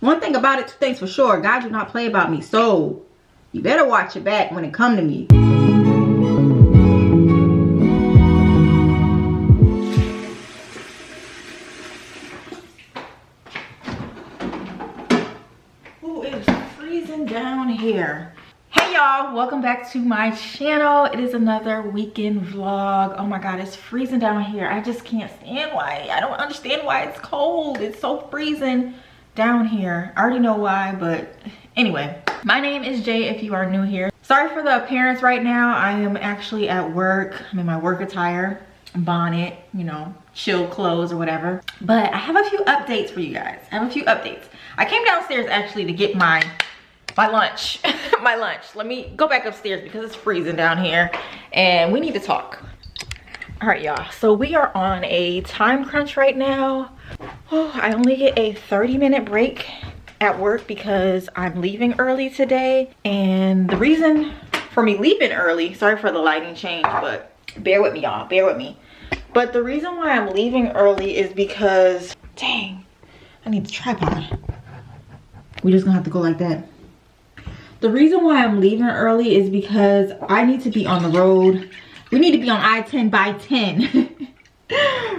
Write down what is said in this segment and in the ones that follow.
One thing about it, two things for sure. God do not play about me. So you better watch your back when it come to me. Oh, it's freezing down here. Hey y'all, welcome back to my channel. It is another weekend vlog. Oh my god, it's freezing down here. I just can't stand why. I don't understand why it's cold. It's so freezing down here. I already know why, but anyway. My name is Jay if you are new here. Sorry for the appearance right now. I am actually at work. I'm in my work attire, bonnet, you know, chill clothes or whatever. But I have a few updates for you guys. I came downstairs actually to get my lunch. My lunch. Let me go back upstairs because it's freezing down here and we need to talk. All right, y'all. So we are on a time crunch right now. Oh, I only get a 30-minute break at work because I'm leaving early today. And the reason for me leaving early, sorry for the lighting change, but bear with me, y'all. Bear with me. But the reason why I'm leaving early is because, dang, I need the tripod. We're just gonna have to go like that. The reason why I'm leaving early is because I need to be on the road. We need to be on I-10 by 10.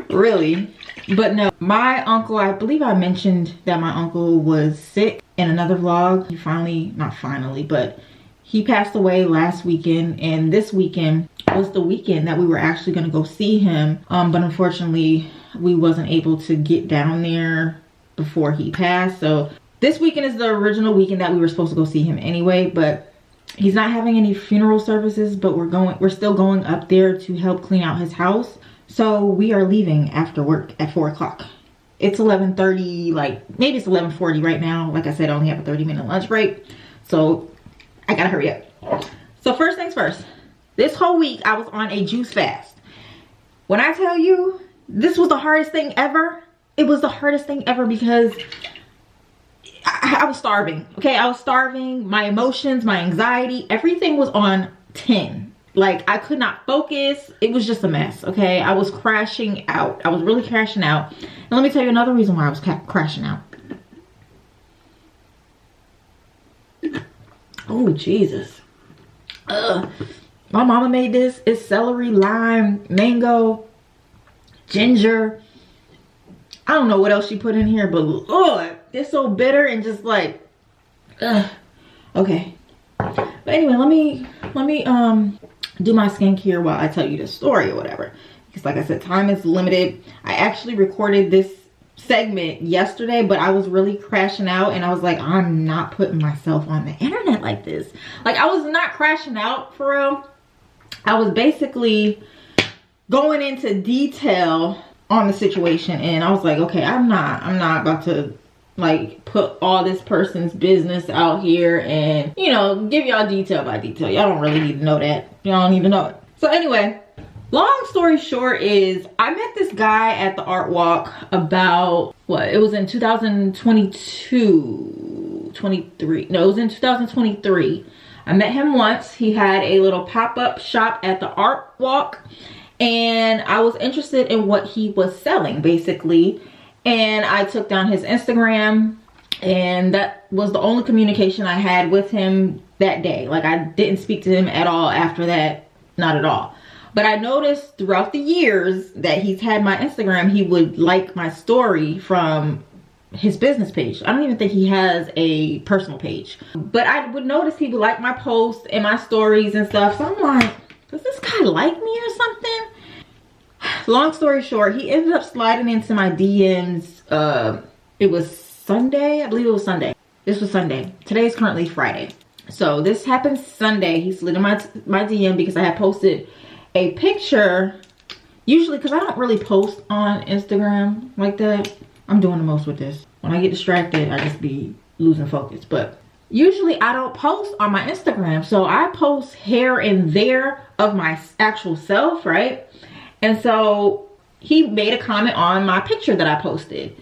Really. But no, my uncle, I believe I mentioned that my uncle was sick in another vlog. He finally, not finally, but he passed away last weekend. And this weekend was the weekend that we were actually going to go see him. But unfortunately, we wasn't able to get down there before he passed. So this weekend is the original weekend that we were supposed to go see him anyway, but he's not having any funeral services, but we're still going up there to help clean out his house. So we are leaving after work at 4 o'clock. It's 11:30, like maybe it's 11:40 right now. Like I said, I only have a 30-minute lunch break. So I gotta hurry up. So first things first, this whole week I was on a juice fast. When I tell you this was the hardest thing ever, it was the hardest thing ever because I was starving, okay? I was starving. My emotions, my anxiety, everything was on 10. Like, I could not focus. It was just a mess, okay? I was crashing out. I was really crashing out. And let me tell you another reason why I was crashing out. Oh, Jesus. My mama made this. It's celery, lime, mango, ginger. I don't know what else she put in here, but Lord, it's so bitter and just like, okay. But anyway, let me do my skincare while I tell you the story or whatever. Because like I said, time is limited. I actually recorded this segment yesterday, but I was really crashing out and I was like, I'm not putting myself on the internet like this. Like, I was not crashing out for real. I was basically going into detail on the situation and I was like, okay, I'm not about to like put all this person's business out here and, you know, give y'all detail by detail. Y'all don't really need to know that. Y'all don't need to know it. So anyway, long story short is I met this guy at the art walk about what, it was in 23. No, it was in 2023. I met him once. He had a little pop-up shop at the art walk and I was interested in what he was selling basically. And I took down his Instagram and that was the only communication I had with him that day. Like, I didn't speak to him at all after that, not at all. But I noticed throughout the years that he's had my Instagram, he would like my story from his business page. I don't even think he has a personal page. But I would notice he would like my posts and my stories and stuff. So I'm like, does this guy like me or something? Long story short, he ended up sliding into my DMs. It was Sunday. I believe it was Sunday. This was Sunday. Today is currently Friday. So this happened Sunday. He slid in my DM because I had posted a picture. Usually, because I don't really post on Instagram like that. I'm doing the most with this. When I get distracted, I just be losing focus. But usually I don't post on my Instagram. So I post here and there of my actual self, right? And so he made a comment on my picture that I posted.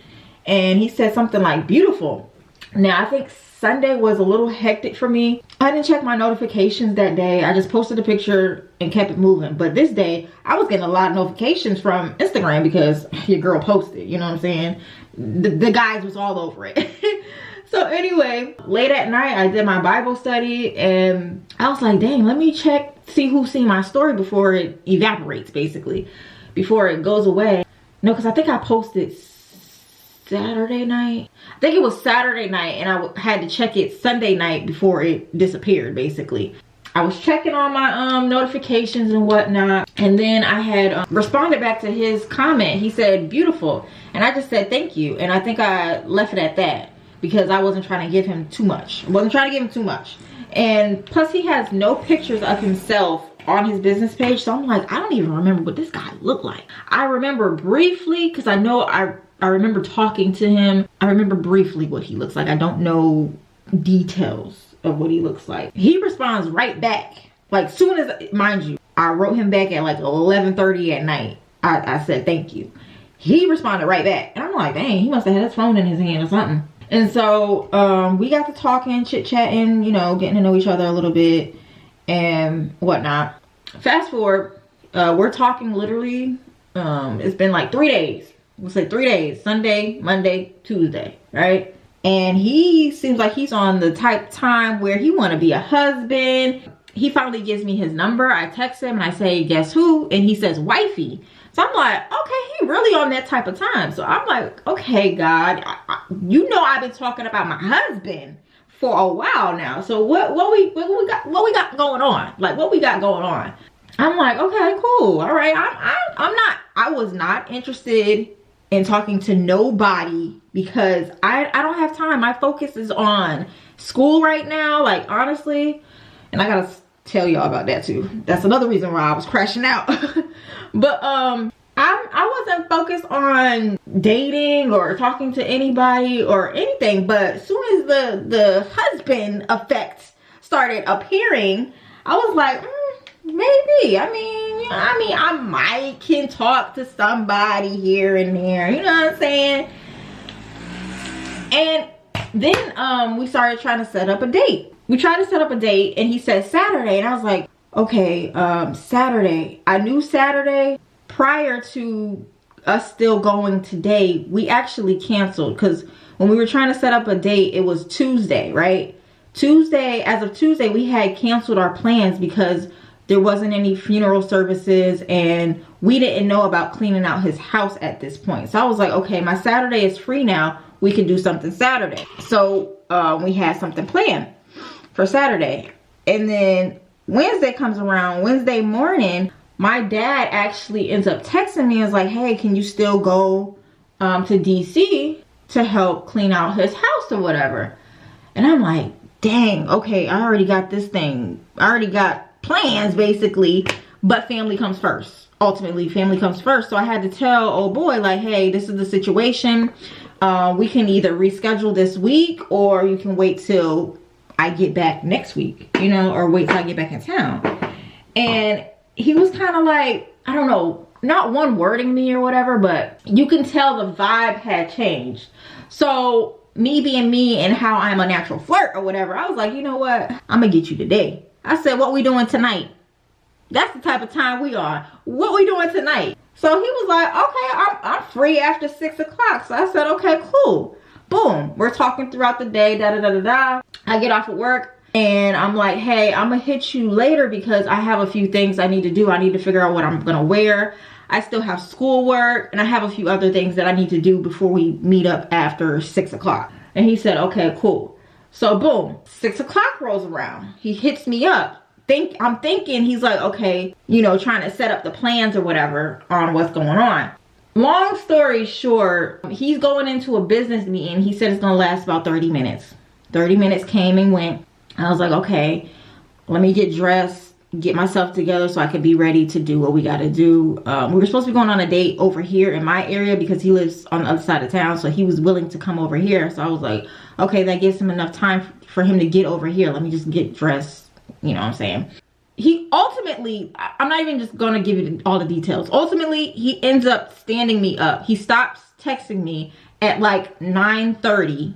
And he said something like, beautiful. Now, I think Sunday was a little hectic for me. I didn't check my notifications that day. I just posted a picture and kept it moving. But this day, I was getting a lot of notifications from Instagram because your girl posted, you know what I'm saying? The guys was all over it. So anyway, late at night, I did my Bible study and I was like, dang, let me check, see who's seen my story before it evaporates, basically, before it goes away. No, because I think I posted Saturday night. I think it was Saturday night and I had to check it Sunday night before it disappeared, basically. I was checking on my notifications and whatnot, and then I had responded back to his comment. He said beautiful, and I just said thank you, and I think I left it at that because I wasn't trying to give him too much. And plus he has no pictures of himself on his business page, so I'm like, I don't even remember what this guy looked like. I remember briefly, because I know I remember talking to him. I remember briefly what he looks like. I don't know details of what he looks like. He responds right back, like soon as, mind you, I wrote him back at like 11:30 at night. I said thank you. He responded right back, and I'm like, dang, he must have had his phone in his hand or something. And so we got to talking, chit-chatting, you know, getting to know each other a little bit and whatnot. Fast forward, we're talking literally, it's been like 3 days. We'll say 3 days, Sunday, Monday, Tuesday, right? And he seems like he's on the type time where he want to be a husband. He finally gives me his number. I text him and I say, guess who? And he says, wifey. So I'm like, okay, he really on that type of time. So I'm like, okay, God, you know I've been talking about my husband for a while now. So what we got going on? Like, what we got going on? I'm like, okay, cool. All right. I was not interested in talking to nobody because I don't have time. My focus is on school right now, like, honestly. And I gotta tell y'all about that too. That's another reason why I was crashing out. But I wasn't focused on dating or talking to anybody or anything. But as soon as the husband effect started appearing, I was like, maybe. I mean, I might can talk to somebody here and there. You know what I'm saying? And then we started trying to set up a date. We tried to set up a date and he said Saturday, and I was like, okay, Saturday. I knew Saturday. Prior to us still going today, we actually canceled because when we were trying to set up a date, it was Tuesday, right? Tuesday, as of Tuesday, we had canceled our plans because there wasn't any funeral services and we didn't know about cleaning out his house at this point. So I was like, okay, my Saturday is free now. We can do something Saturday. So we had something planned for Saturday. And then Wednesday comes around. Wednesday morning, my dad actually ends up texting me and is like, hey, can you still go to DC to help clean out his house or whatever? And I'm like, dang, okay, I already got this thing. I already got plans basically, but family comes first. Ultimately, family comes first. So I had to tell old boy, like, hey, this is the situation. We can either reschedule this week or you can wait till I get back next week, you know, or wait till I get back in town. And he was kind of like, I don't know, not one wording me or whatever, but you can tell the vibe had changed. So me being me and how I'm a natural flirt or whatever, I was like, you know what? I'm gonna get you today. I said, what we doing tonight? That's the type of time we are. What we doing tonight? So he was like, okay, I'm free after 6 o'clock. So I said, okay, cool. Boom. We're talking throughout the day, da-da-da-da-da. I get off of work. And I'm like, hey, I'm gonna hit you later because I have a few things I need to do. I need to figure out what I'm gonna wear. I still have schoolwork and I have a few other things that I need to do before we meet up after 6 o'clock. And he said, okay, cool. So boom, 6 o'clock rolls around. He hits me up. I'm thinking he's like, okay, you know, trying to set up the plans or whatever on what's going on. Long story short, he's going into a business meeting. He said it's gonna last about 30 minutes. 30 minutes came and went. I was like, okay, let me get dressed, get myself together so I could be ready to do what we got to do. We were supposed to be going on a date over here in my area because he lives on the other side of town. So he was willing to come over here. So I was like, okay, that gives him enough time for him to get over here. Let me just get dressed. You know what I'm saying? He ultimately, I'm not even just going to give you all the details. Ultimately, he ends up standing me up. He stops texting me at like 9:30,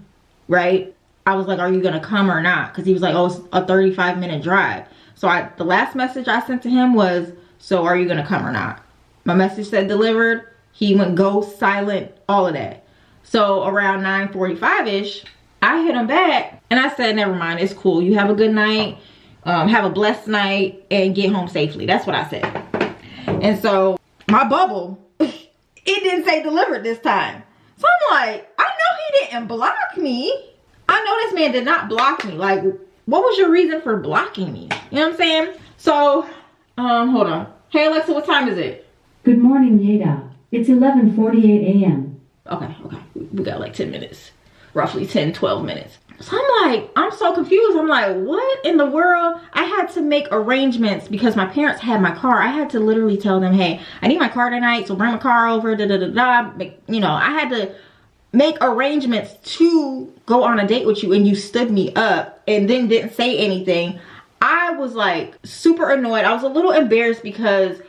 right? I was like, are you gonna come or not? Because he was like, oh, it's a 35-minute drive. So the last message I sent to him was, so are you gonna come or not? My message said delivered. He went ghost, silent, all of that. So around 9:45-ish, I hit him back and I said, never mind, it's cool. You have a good night. Have a blessed night and get home safely. That's what I said. And so my bubble, it didn't say delivered this time. So I'm like, I know he didn't block me. I know this man did not block me. Like, what was your reason for blocking me? You know what I'm saying? So, hold on. Hey Alexa, what time is it? Good morning, Yada. It's 11:48 a.m. Okay. We got like 10 minutes. Roughly 10, 12 minutes. So I'm like, I'm so confused. I'm like, what in the world? I had to make arrangements because my parents had my car. I had to literally tell them, hey, I need my car tonight, so bring my car over, You know, I had to make arrangements to go on a date with you, and you stood me up and then didn't say anything. I was like super annoyed. I was a little embarrassed because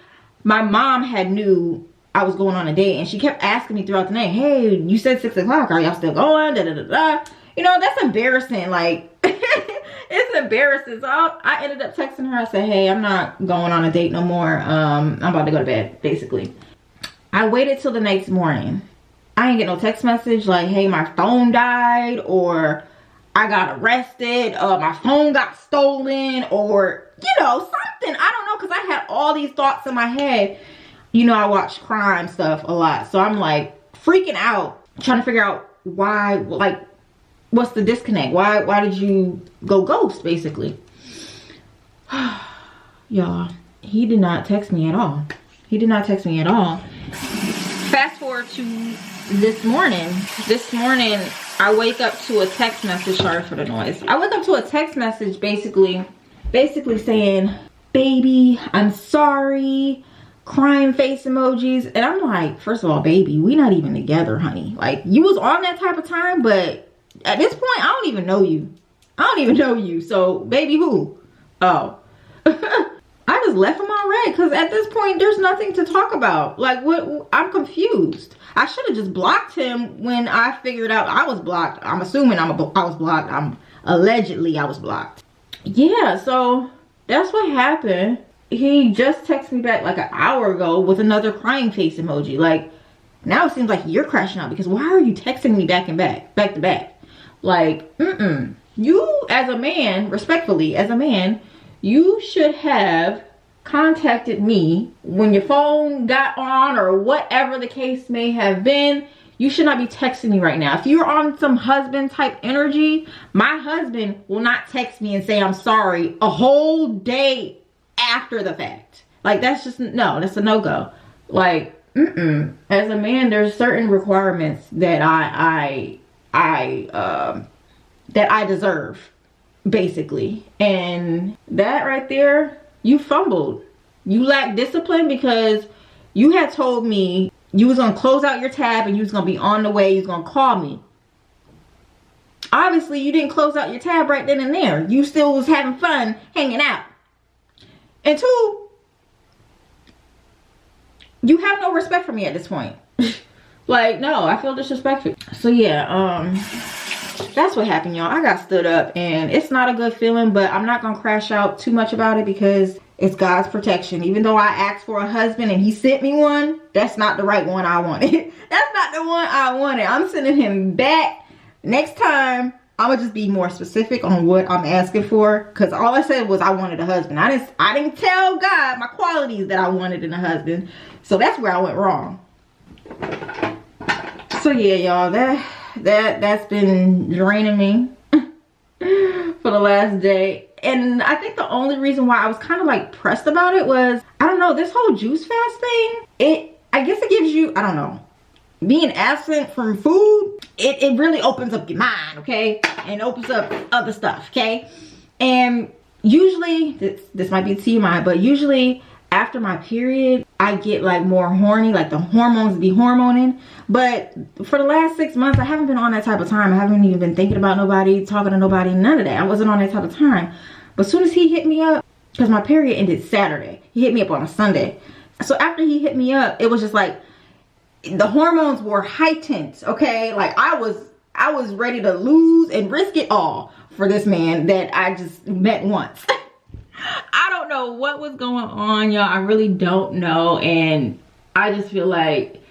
my mom had knew I was going on a date, and she kept asking me throughout the night, hey, you said 6 o'clock, are y'all still going? You know, that's embarrassing. Like, it's embarrassing. So I ended up texting her. I said, hey, I'm not going on a date no more. I'm about to go to bed, basically. I waited till the next morning. I ain't get no text message like, hey, my phone died, or I got arrested, my phone got stolen, or, you know, something. I don't know, because I had all these thoughts in my head. You know, I watch crime stuff a lot. So I'm like freaking out, trying to figure out why, like, what's the disconnect? Why did you go ghost, basically? Y'all, he did not text me at all. He did not text me at all. Fast forward to this morning. This morning, I wake up to a text message. Sorry for the noise. I wake up to a text message basically saying, baby, I'm sorry. Crying face emojis. And I'm like, first of all, baby, we not even together, honey. Like, you was on that type of time, but at this point, I don't even know you. I don't even know you. So, baby, who? Oh. I just left him on red because at this point, there's nothing to talk about. Like, what? I'm confused. I should have just blocked him when I figured out I was blocked. I'm assuming I was blocked. Allegedly, I was blocked. Yeah, so that's what happened. He just texted me back like an hour ago with another crying face emoji. Like, now it seems like you're crashing out because why are you texting me back to back? Like, you as a man, respectfully, as a man, you should have contacted me when your phone got on or whatever the case may have been. You should not be texting me right now. If you're on some husband type energy, my husband will not text me and say I'm sorry a whole day after the fact. Like, that's just, no, that's a no-go. Like, as a man, there's certain requirements that I deserve, basically. And that right there, you fumbled. You lack discipline because you had told me you was gonna close out your tab and you was gonna be on the way, you was gonna call me. Obviously, you didn't close out your tab right then and there. You still was having fun hanging out. And two, you have no respect for me at this point. Like, no, I feel disrespectful. So yeah, that's what happened, y'all. I got stood up and it's not a good feeling, but I'm not gonna crash out too much about it because it's God's protection. Even though I asked for a husband and he sent me one, that's not the right one I wanted. That's not the one I wanted. I'm sending him back. Next time, I'm gonna just be more specific on what I'm asking for, because all I said was I wanted a husband. I didn't tell God my qualities that I wanted in a husband. So that's where I went wrong. So yeah, y'all, that's been draining me for the last day. And I think the only reason why I was kind of like pressed about it was, I don't know, this whole juice fast thing, I guess it gives you, I don't know, being absent from food, it really opens up your mind, okay? And opens up other stuff, okay? And usually, this might be TMI, but usually after my period, I get like more horny, like the hormones be hormoning. But for the last 6 months, I haven't been on that type of time. I haven't even been thinking about nobody, talking to nobody, none of that. I wasn't on that type of time. But as soon as he hit me up, because my period ended Saturday, he hit me up on a Sunday. So after he hit me up, it was just like, the hormones were heightened, okay? Like I was ready to lose and risk it all for this man that I just met once. I don't know what was going on, y'all. I really don't know. And I just feel like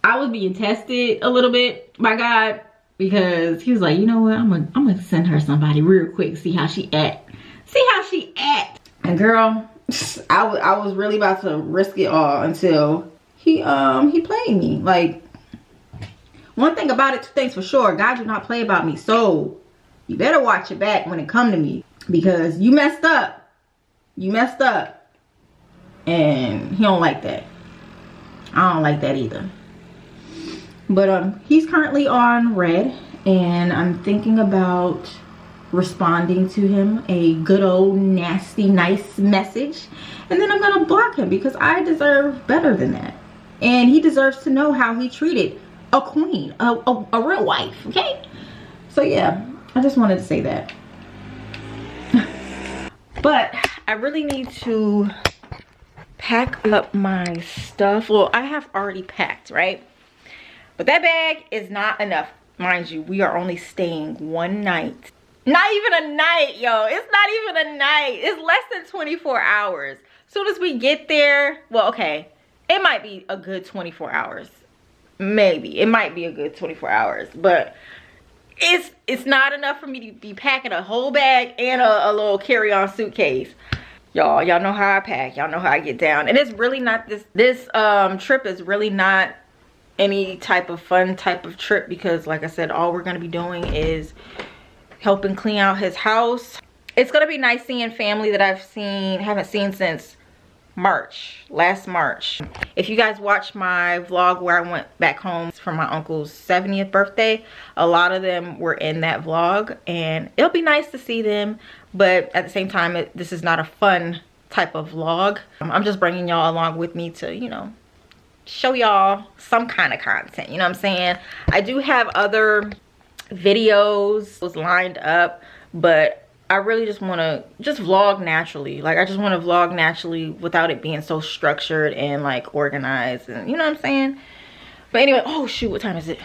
I was being tested a little bit by God. because he was like, you know what, I'm gonna send her somebody real quick, see how she act. And girl, I was really about to risk it all until he played me. Like, one thing about it, two things for sure, God do not play about me. So you better watch your back when it come to me, because you messed up. And he don't like that. I don't like that either. But he's currently on red, and I'm thinking about responding to him a good old nasty nice message, and then I'm gonna block him, because I deserve better than that, and he deserves to know how he treated a queen, a real wife. Okay, so yeah, I just wanted to say that. But I really need to pack up my stuff. Well, I have already packed, right? But that bag is not enough. Mind you, we are only staying one night. Not even a night, yo. It's not even a night. It's less than 24 hours. As soon as we get there, well, okay, it might be a good 24 hours. Maybe. It might be a good 24 hours. But it's not enough for me to be packing a whole bag and a little carry-on suitcase. Y'all know how I pack. Y'all know how I get down. And it's really not this trip is really not any type of fun type of trip, because like I said, all we're going to be doing is helping clean out his house. It's going to be nice seeing family that haven't seen since last March. If you guys watched my vlog where I went back home for my uncle's 70th birthday, a lot of them were in that vlog, and it'll be nice to see them. But at the same time, this is not a fun type of vlog. I'm just bringing y'all along with me to, you know, show y'all some kind of content, you know what I'm saying? I do have other videos lined up, but I really just want to vlog naturally. Like, I just want to vlog naturally without it being so structured and like organized, and you know what I'm saying? But anyway, oh shoot, what time is it?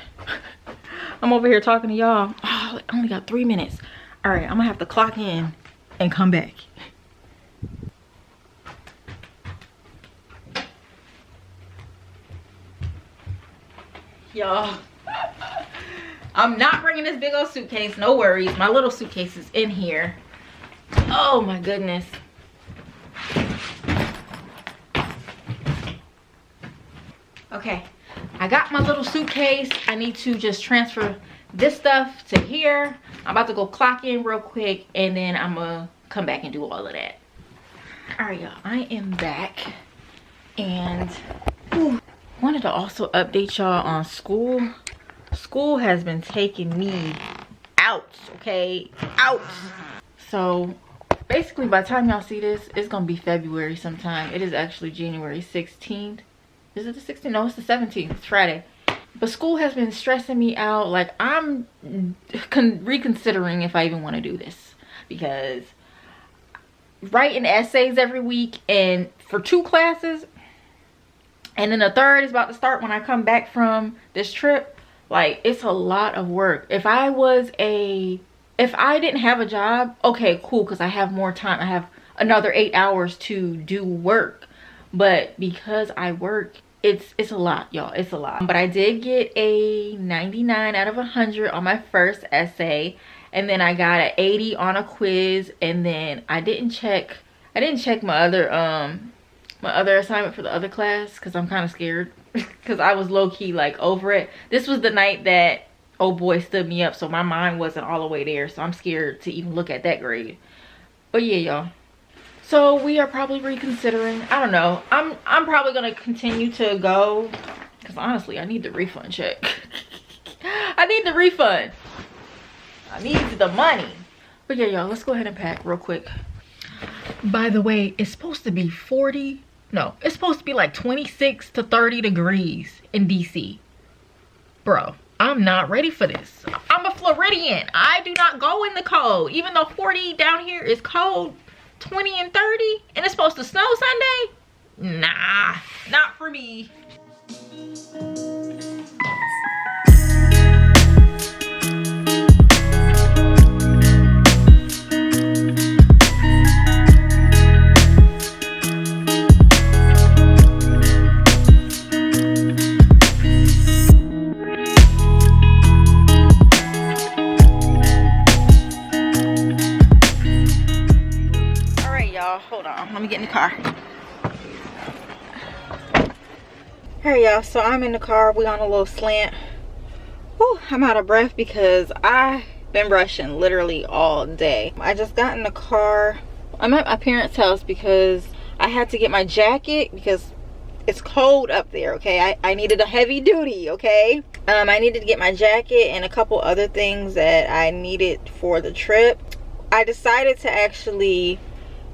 I'm over here talking to y'all. Oh, I only got 3 minutes. All right, I'm gonna have to clock in and come back. Y'all, I'm not bringing this big old suitcase, no worries. My little suitcase is in here. Oh my goodness. Okay, I got my little suitcase. I need to just transfer this stuff to here. I'm about to go clock in real quick, and then I'm gonna come back and do all of that. All right, y'all, I am back, and wanted to also update y'all on school. School has been taking me out, okay? Out. So basically, by the time y'all see this, it's gonna be February sometime. It is actually January 16th. Is it the 16th? No, it's the 17th. It's Friday. But school has been stressing me out. Like, I'm reconsidering if I even want to do this, because writing essays every week, and for 2 classes, and then the third is about to start when I come back from this trip. Like, it's a lot of work. If I didn't have a job, okay, cool, because I have more time. I have another 8 hours to do work. But because I work, it's a lot, y'all. It's a lot. But I did get a 99 out of 100 on my first essay, and then I got an 80 on a quiz, and then I didn't check my other assignment for the other class, because I'm kind of scared, because I was low-key like over it. This was the night that old boy stood me up, so my mind wasn't all the way there, so I'm scared to even look at that grade. But yeah, y'all, so we are probably reconsidering. I don't know, I'm probably gonna continue to go, because honestly, I need the refund check. I need the refund. I need the money. But yeah, y'all, let's go ahead and pack real quick. By the way, it's supposed to be 40, no, it's supposed to be like 26 to 30 degrees in DC. Bro, I'm not ready for this. I'm a Floridian. I do not go in the cold. Even though 40 down here is cold, 20 and 30, and it's supposed to snow Sunday? Nah, not for me. hold on, let me get in the car. Hey y'all, so I'm in the car. We on a little slant. Whew, I'm out of breath because I've been rushing literally all day. I just got in the car. I'm at my parents' house because I had to get my jacket because it's cold up there, okay? I needed a heavy duty, okay? I needed to get my jacket and a couple other things that I needed for the trip. I decided to actually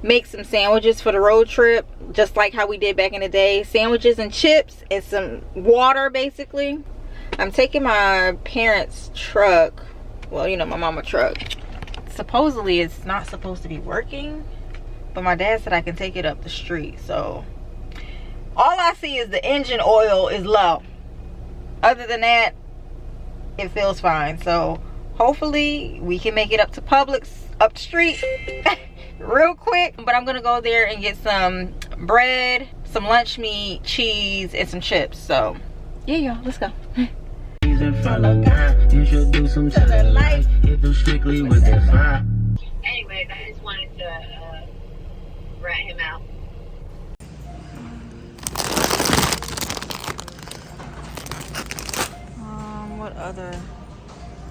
make some sandwiches for the road trip, just like how we did back in the day. Sandwiches and chips and some water, basically. I'm taking my parents' truck, well, you know, my mama's truck. Supposedly it's not supposed to be working, but my dad said I can take it up the street. So all I see is the engine oil is low. Other than that, it feels fine. So hopefully we can make it up to Publix, up the street real quick. But I'm gonna go there and get some bread, some lunch meat, cheese, and some chips. So yeah, y'all, let's go. Introduce them to the life. Hit them strictly with that fire. Anyways, I just wanted to rat him out. What other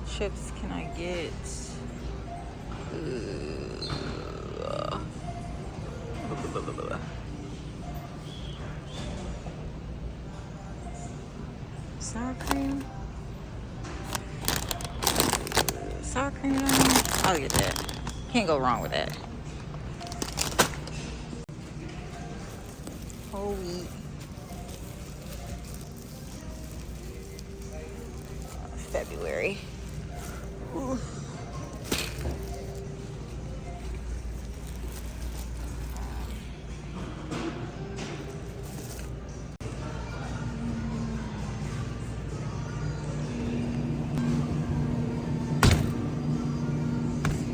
chips can I get? Sour cream. Sour cream. I'll get that. Can't go wrong with that. Whole wheat. February. Ooh.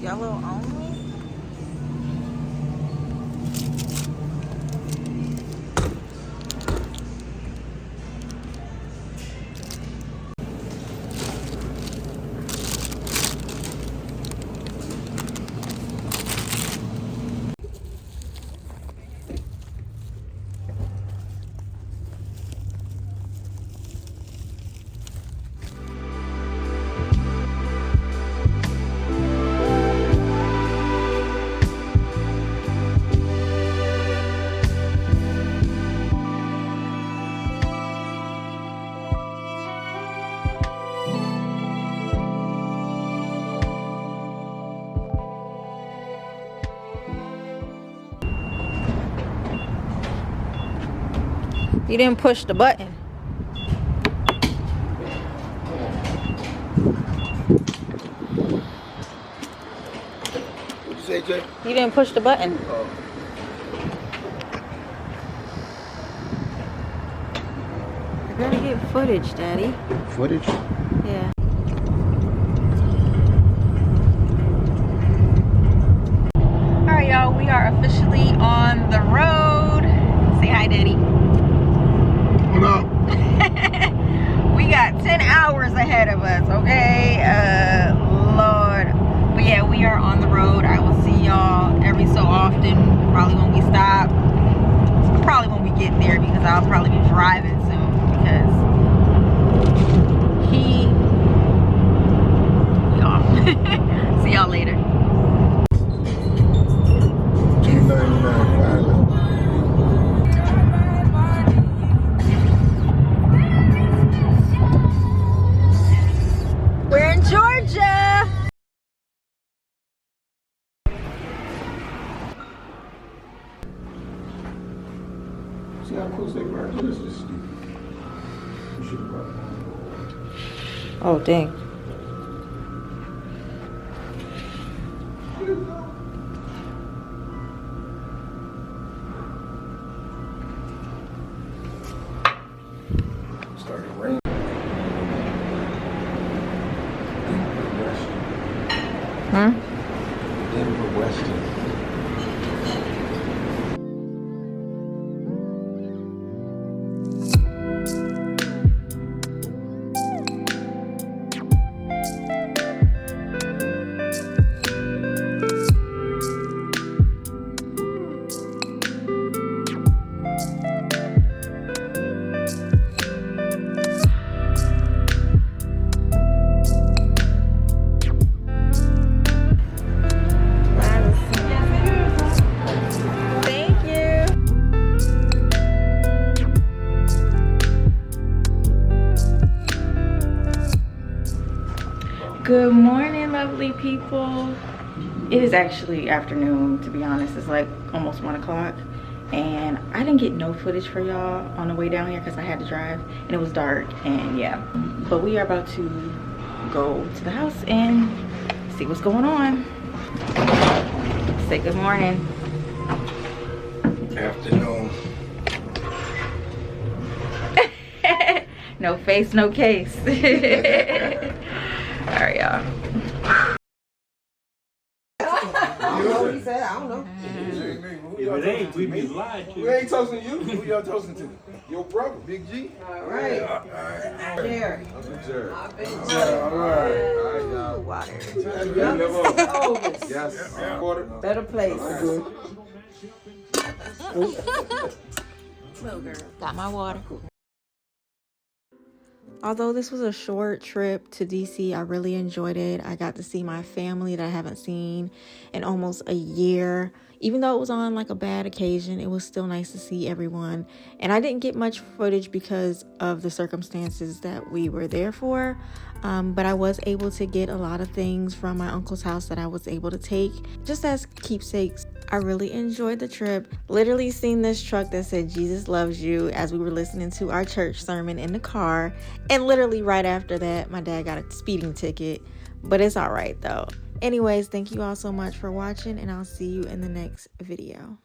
Yellow only? You didn't push the button. What you say, Jay? You didn't push the button. Oh. I gotta get footage, Daddy. Footage? Yeah. Alright, y'all. We are officially on the road. Say hi, Daddy. What up? We got 10 hours ahead of us, okay? Lord. But yeah, we are on the road. I will see y'all every so often, probably when we stop, probably when we get there, because I'll probably be driving soon, because y'all. See y'all later. 299 Violet. We're in Georgia. See how close they were? This is stupid. You should have brought it. Oh, dang. Started raining. Hmm? Denver Weston. beautiful. It is actually afternoon, to be honest. It's like almost 1 o'clock. And I didn't get no footage for y'all on the way down here because I had to drive. And it was dark. And yeah. But we are about to go to the house and see what's going on. Say good morning. Afternoon. No face, no case. All right, y'all. He said, I don't know. If it ain't, we be lied to. We ain't toasting you. Who y'all toasting to? Your brother, Big G. All right. Jerry. Uncle Jerry. All right. right. Water. Yes. Water. Better place. Got my water. Although this was a short trip to DC, I really enjoyed it. I got to see my family that I haven't seen in almost a year. Even though it was on like a bad occasion, it was still nice to see everyone. And I didn't get much footage because of the circumstances that we were there for. But I was able to get a lot of things from my uncle's house that I was able to take just as keepsakes. I really enjoyed the trip. Literally seen this truck that said Jesus loves you as we were listening to our church sermon in the car. And literally right after that, my dad got a speeding ticket. But it's all right though. Anyways, thank you all so much for watching, and I'll see you in the next video.